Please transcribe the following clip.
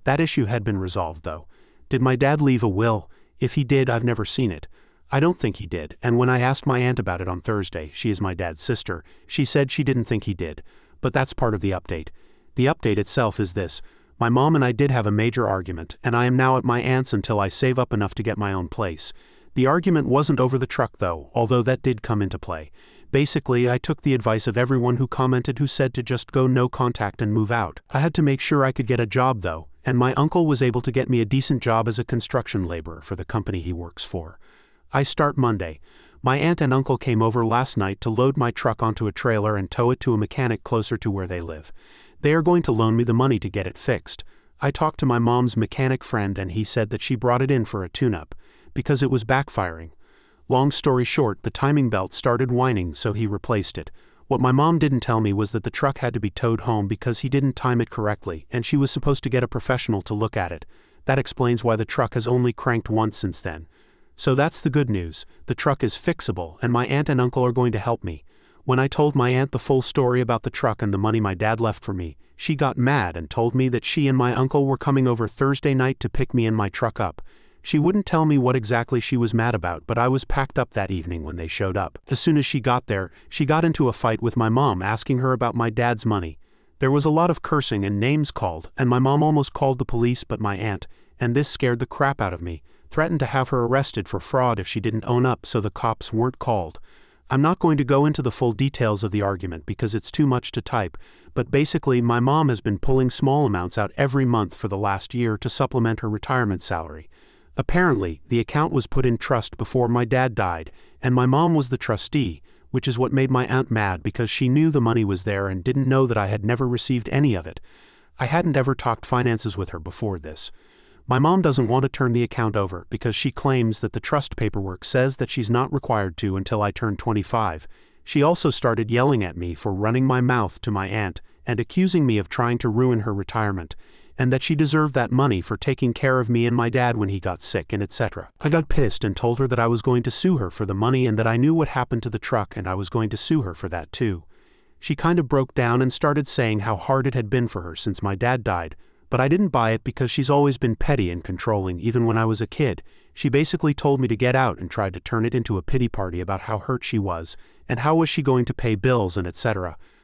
That issue had been resolved, though. Did my dad leave a will? If he did, I've never seen it. I don't think he did, and when I asked my aunt about it on Thursday, she is my dad's sister, she said she didn't think he did. But that's part of the update. The update itself is this. My mom and I did have a major argument, and I am now at my aunt's until I save up enough to get my own place. The argument wasn't over the truck though, although that did come into play. Basically, I took the advice of everyone who commented who said to just go no contact and move out. I had to make sure I could get a job though, and my uncle was able to get me a decent job as a construction laborer for the company he works for. I start Monday. My aunt and uncle came over last night to load my truck onto a trailer and tow it to a mechanic closer to where they live. They are going to loan me the money to get it fixed. I talked to my mom's mechanic friend and he said that she brought it in for a tune-up, because it was backfiring. Long story short, the timing belt started whining, so he replaced it. What my mom didn't tell me was that the truck had to be towed home because he didn't time it correctly, and she was supposed to get a professional to look at it. That explains why the truck has only cranked once since then. So that's the good news. The truck is fixable, and my aunt and uncle are going to help me. When I told my aunt the full story about the truck and the money my dad left for me, she got mad and told me that she and my uncle were coming over Thursday night to pick me and my truck up. She wouldn't tell me what exactly she was mad about, but I was packed up that evening when they showed up. As soon as she got there, she got into a fight with my mom asking her about my dad's money. There was a lot of cursing and names called, and my mom almost called the police, but my aunt, and this scared the crap out of me, threatened to have her arrested for fraud if she didn't own up, so the cops weren't called. I'm not going to go into the full details of the argument because it's too much to type, but basically my mom has been pulling small amounts out every month for the last year to supplement her retirement salary. Apparently, the account was put in trust before my dad died, and my mom was the trustee, which is what made my aunt mad because she knew the money was there and didn't know that I had never received any of it. I hadn't ever talked finances with her before this. My mom doesn't want to turn the account over because she claims that the trust paperwork says that she's not required to until I turn 25. She also started yelling at me for running my mouth to my aunt and accusing me of trying to ruin her retirement, and that she deserved that money for taking care of me and my dad when he got sick and etc. I got pissed and told her that I was going to sue her for the money and that I knew what happened to the truck and I was going to sue her for that too. She kind of broke down and started saying how hard it had been for her since my dad died, but I didn't buy it because she's always been petty and controlling even when I was a kid. She basically told me to get out and tried to turn it into a pity party about how hurt she was, and how was she going to pay bills and etc.